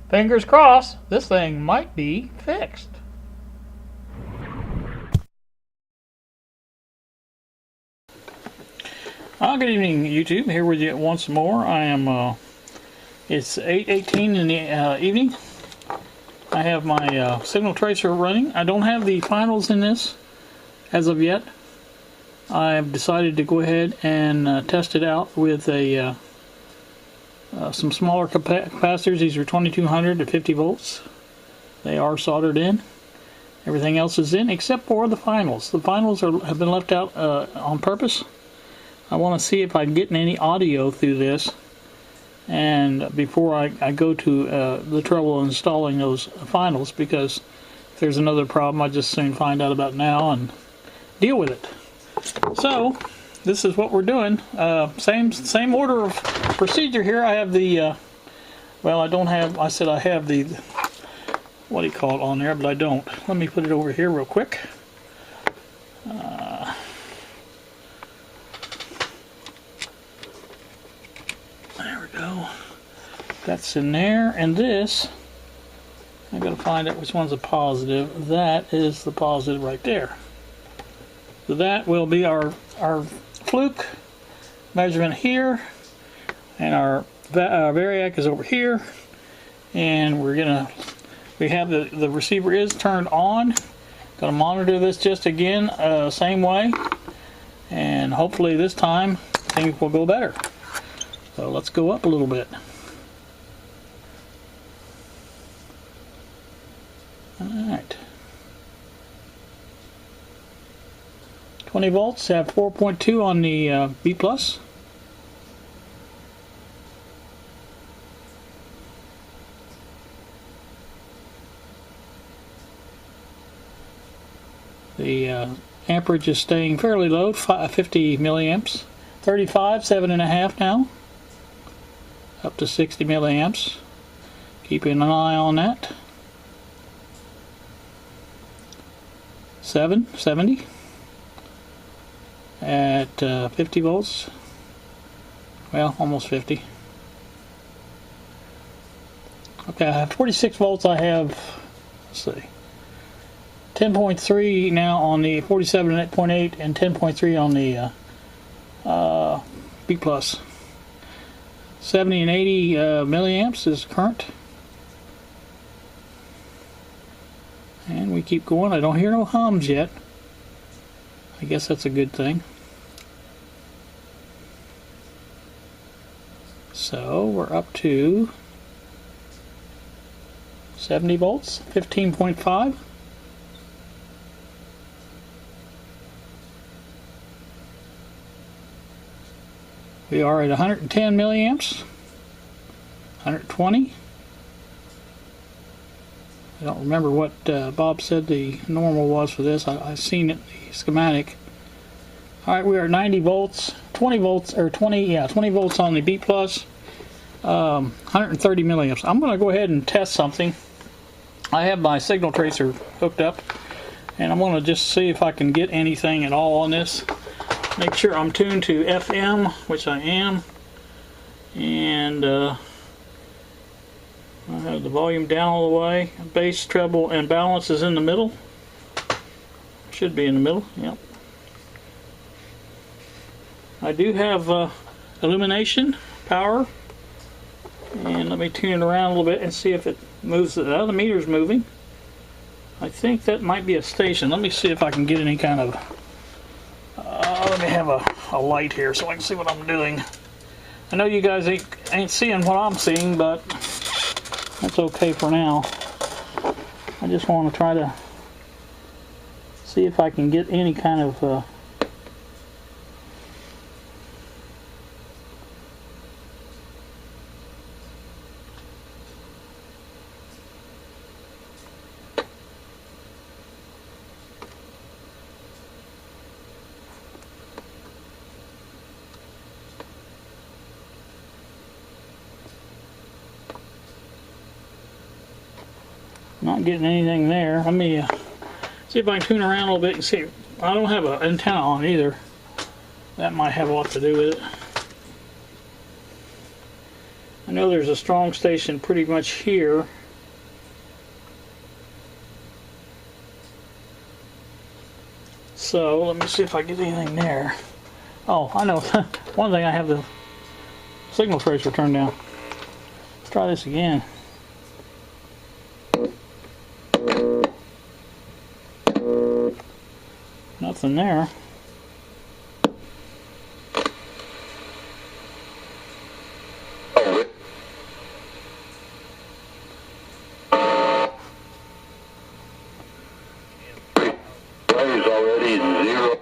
Fingers crossed, this thing might be fixed. Good evening, YouTube. Here with you once more. I am, it's 8:18 in the evening. I have my signal tracer running. I don't have the finals in this as of yet. I've decided to go ahead and test it out with a some smaller capacitors. These are 2200 to 50 volts. They are soldered in. Everything else is in except for the finals. The finals have been left out on purpose. I want to see if I can get any audio through this, and before I go to the trouble of installing those finals, because if there's another problem, I just soon find out about now and deal with it. So this is what we're doing. Same order of procedure here. I have the well, I don't have. I said I have the, what do you call it, on there, but I don't. Let me put it over here real quick. There we go. That's in there, and this, I gotta find out which one's a positive. That is the positive right there. So that will be our fluke measurement here, and our variac is over here, and we have the receiver is turned on. Gonna monitor this just again, same way, and hopefully this time things will go better. So let's go up a little bit. Alright. 20 volts, have 4.2 on the B+. The amperage is staying fairly low, 50 milliamps. 35, 7.5 now. Up to 60 milliamps. Keeping an eye on that. 70 at 50 volts. Well, almost 50. Okay, I have 46 volts. I have, let's see, 10.3 now on the 47.8 and 10.3 on the B+. 70 and 80 milliamps is current. And we keep going. I don't hear no hums yet. I guess that's a good thing. So we're up to 70 volts, 15.5. We are at 110 milliamps, 120. I don't remember what Bob said the normal was for this. I've seen it, the schematic. Alright, we are at 90 volts, 20 volts, or 20 volts on the B+, 130 milliamps. I'm going to go ahead and test something. I have my signal tracer hooked up, and I'm going to just see if I can get anything at all on this. Make sure I'm tuned to FM, which I am, and I have the volume down all the way. Bass, treble, and balance is in the middle. Should be in the middle, yep. I do have illumination, power, and let me tune it around a little bit and see if it moves. The other meter's moving. I think that might be a station. Let me see if I can get any kind of... let me have a light here so I can see what I'm doing. I know you guys ain't seeing what I'm seeing, but that's okay for now. I just want to try to see if I can get any kind of not getting anything there. Let me see if I can tune around a little bit and see. I don't have an antenna on either. That might have a lot to do with it. I know there's a strong station pretty much here. So let me see if I get anything there. Oh, I know. One thing, I have the signal tracer turned down. Let's try this again. Nothing there. Already 0.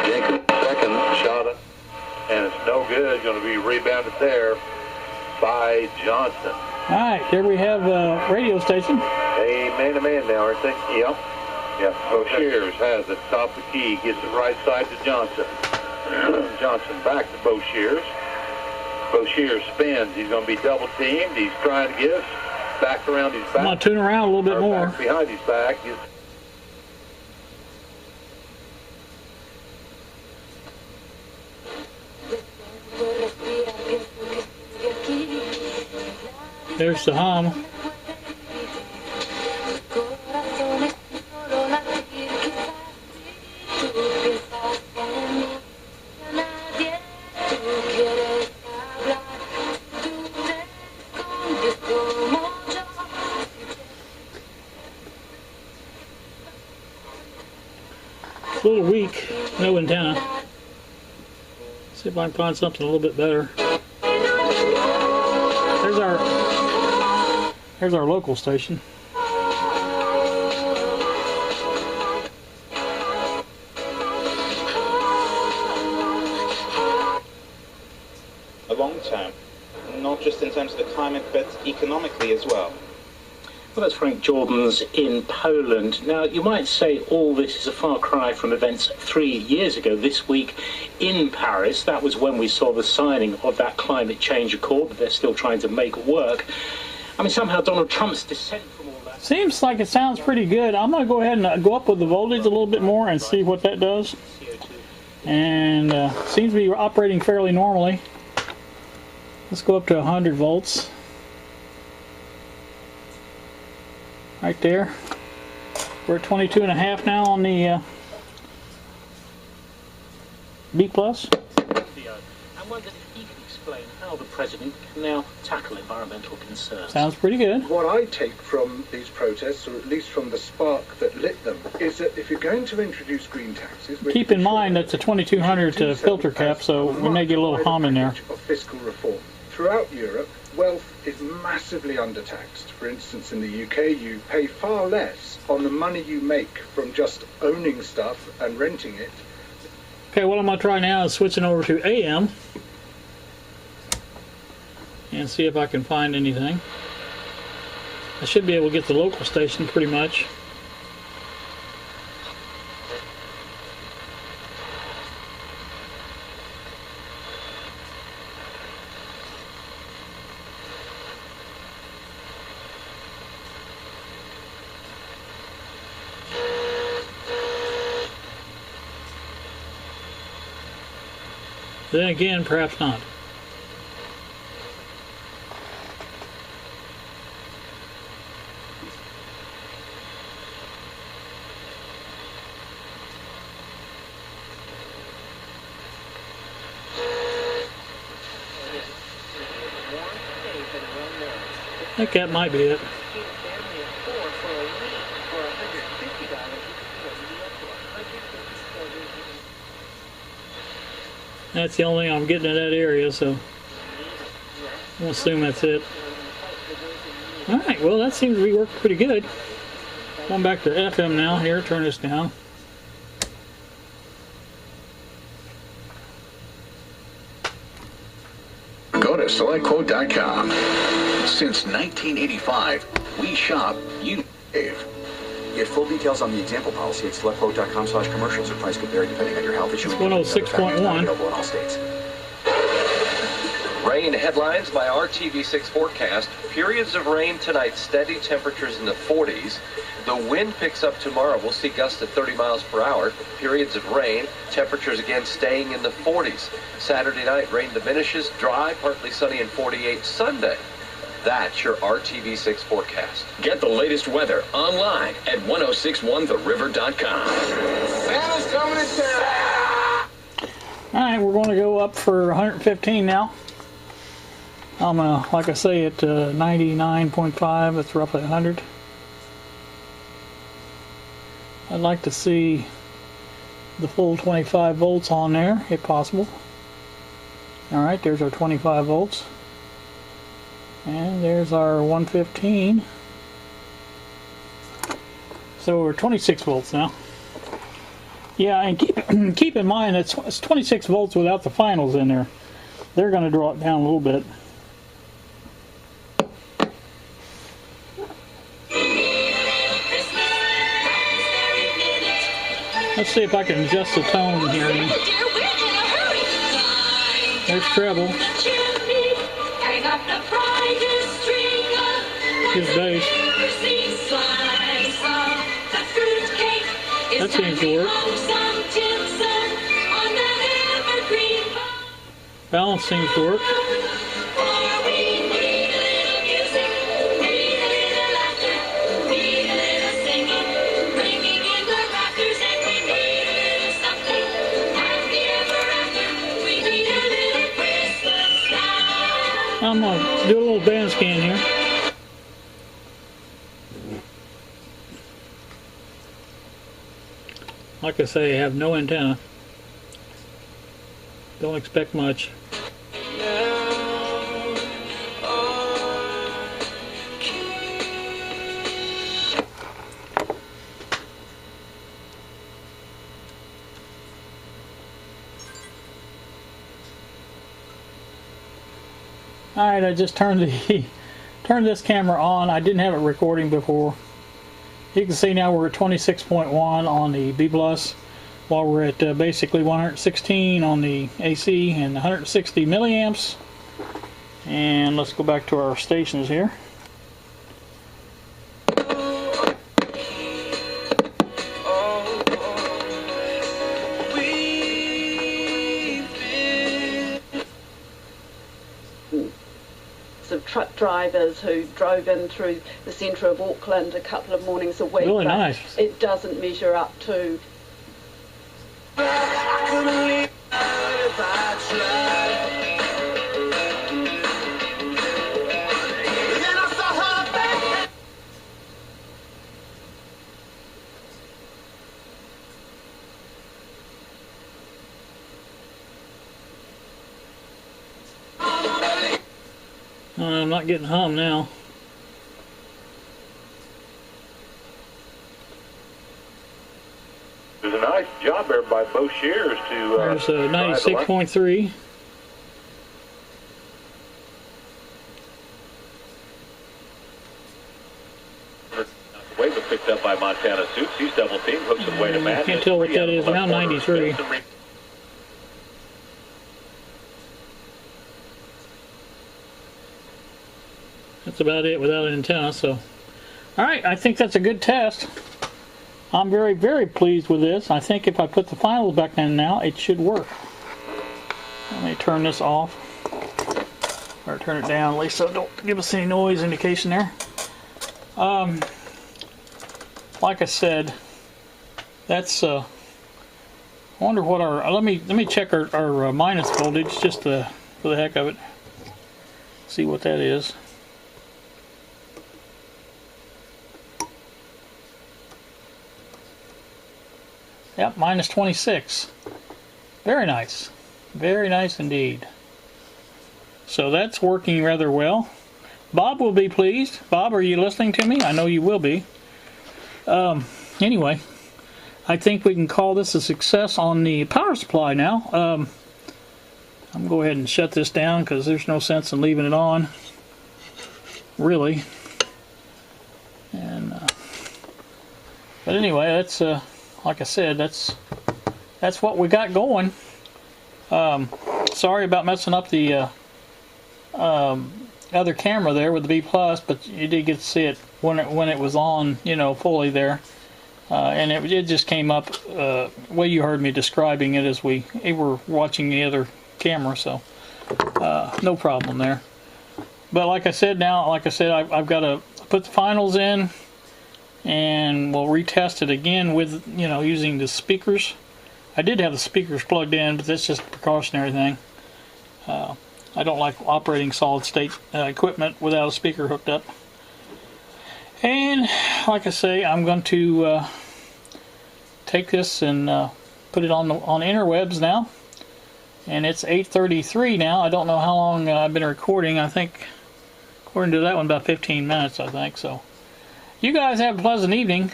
Jenkins second shot it, and it's no good. Going to be rebounded there by Johnson. All right, there we have a radio station. Hey, man-to-man now, aren't they? Yep. Yeah. Boshears has it, top the key, gets it right side to Johnson. Johnson back to Boshears. Boshears spins. He's going to be double teamed. He's trying to get us back around his back. I'm going to tune around a little bit more. Back behind his back. There's the hum. It's a little weak, no antenna. See if I can find something a little bit better. There's our local station. A long term, not just in terms of the climate, but economically as well. Well, that's Frank Jordan's in Poland. Now, you might say all this is a far cry from events 3 years ago this week in Paris. That was when we saw the signing of that climate change accord that they're still trying to make work. I mean, somehow Donald Trump's descent from all that... Seems like it sounds pretty good. I'm going to go ahead and go up with the voltage a little bit more and see what that does. And seems to be operating fairly normally. Let's go up to 100 volts. Right there. We're at 22.5 now on the B+. I wondered if he could explain how the president can now tackle environmental concerns. Sounds pretty good. What I take from these protests, or at least from the spark that lit them, is that if you're going to introduce green taxes... Keep in mind that's a 2200 filter cap, so we may get a little hum in there. ...of fiscal reform. Throughout Europe, wealth is massively undertaxed. For instance, in the UK, you pay far less on the money you make from just owning stuff and renting it. Okay, what I'm going to try now is switching over to AM and see if I can find anything. I should be able to get the local station pretty much. Then again, perhaps not. I think that might be it. That's the only thing I'm getting in that area, so I'll assume that's it. Alright, well that seems to be working pretty good. Going back to FM now here, turn this down. Go to SelectQuote.com. Since 1985, we shop, you save. Get full details on the example policy at SelectQuote.com/commercials. Or price could vary depending on your health issue. It's 106.1. Available in all states. Rain headlines by our TV6 forecast. Periods of rain tonight, steady temperatures in the 40s. The wind picks up tomorrow. We'll see gusts at 30 miles per hour. Periods of rain, temperatures again staying in the 40s. Saturday night, rain diminishes, dry, partly sunny, and 48 Sunday. That's your RTV6 forecast. Get the latest weather online at 1061theriver.com. Santa's coming to town. Alright, we're going to go up for 115 now. I'm like I say, at 99.5, that's roughly 100. I'd like to see the full 25 volts on there, if possible. Alright, there's our 25 volts. And there's our 115. So we're 26 volts now. Yeah, and keep in mind it's 26 volts without the finals in there. They're going to draw it down a little bit. Let's see if I can adjust the tone here. There's treble. His bass. That seems to work. Balance seems to work. I'm going to do a little band scan here. Like I say, I have no antenna. Don't expect much. Alright, I just turned this camera on. I didn't have it recording before. You can see now we're at 26.1 on the B+, while we're at basically 116 on the AC and 160 milliamps. And let's go back to our stations here. Of truck drivers who drove in through the centre of Auckland a couple of mornings a week. Really nice. It doesn't measure up to. I'm not getting hum now. There's a nice job there by both shears to. There's 96.3. Wave was picked up by Montana Suits. He's double teamed, hooks his way to Matt. Can't tell what that is. Around 93. That's about it without an antenna. So, alright, I think that's a good test. I'm very, very pleased with this. I think if I put the finals back in now, it should work. Let me turn this off. Or turn it down, at least so don't give us any noise indication there. Like I said, that's I wonder what our let me check our minus voltage just for the heck of it. See what that is. Yep, minus 26. Very nice. Very nice indeed. So that's working rather well. Bob will be pleased. Bob, are you listening to me? I know you will be. Anyway, I think we can call this a success on the power supply now. I'm going to go ahead and shut this down because there's no sense in leaving it on. Really. And but anyway, that's like I said, that's what we got going. Sorry about messing up the other camera there with the B+, but you did get to see it when it was on, you know, fully there. And it just came up way you heard me describing it as we were watching the other camera, so no problem there. But like I said, I've got to put the finals in, and we'll retest it again with, you know, using the speakers. I did have the speakers plugged in, but that's just a precautionary thing. I don't like operating solid state equipment without a speaker hooked up. And like I say, I'm going to take this and put it on the interwebs now. And it's 8:33 now. I don't know how long I've been recording. I think, according to that one, about 15 minutes, I think. So, you guys have a pleasant evening.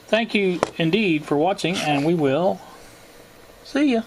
Thank you indeed for watching, and we will see ya.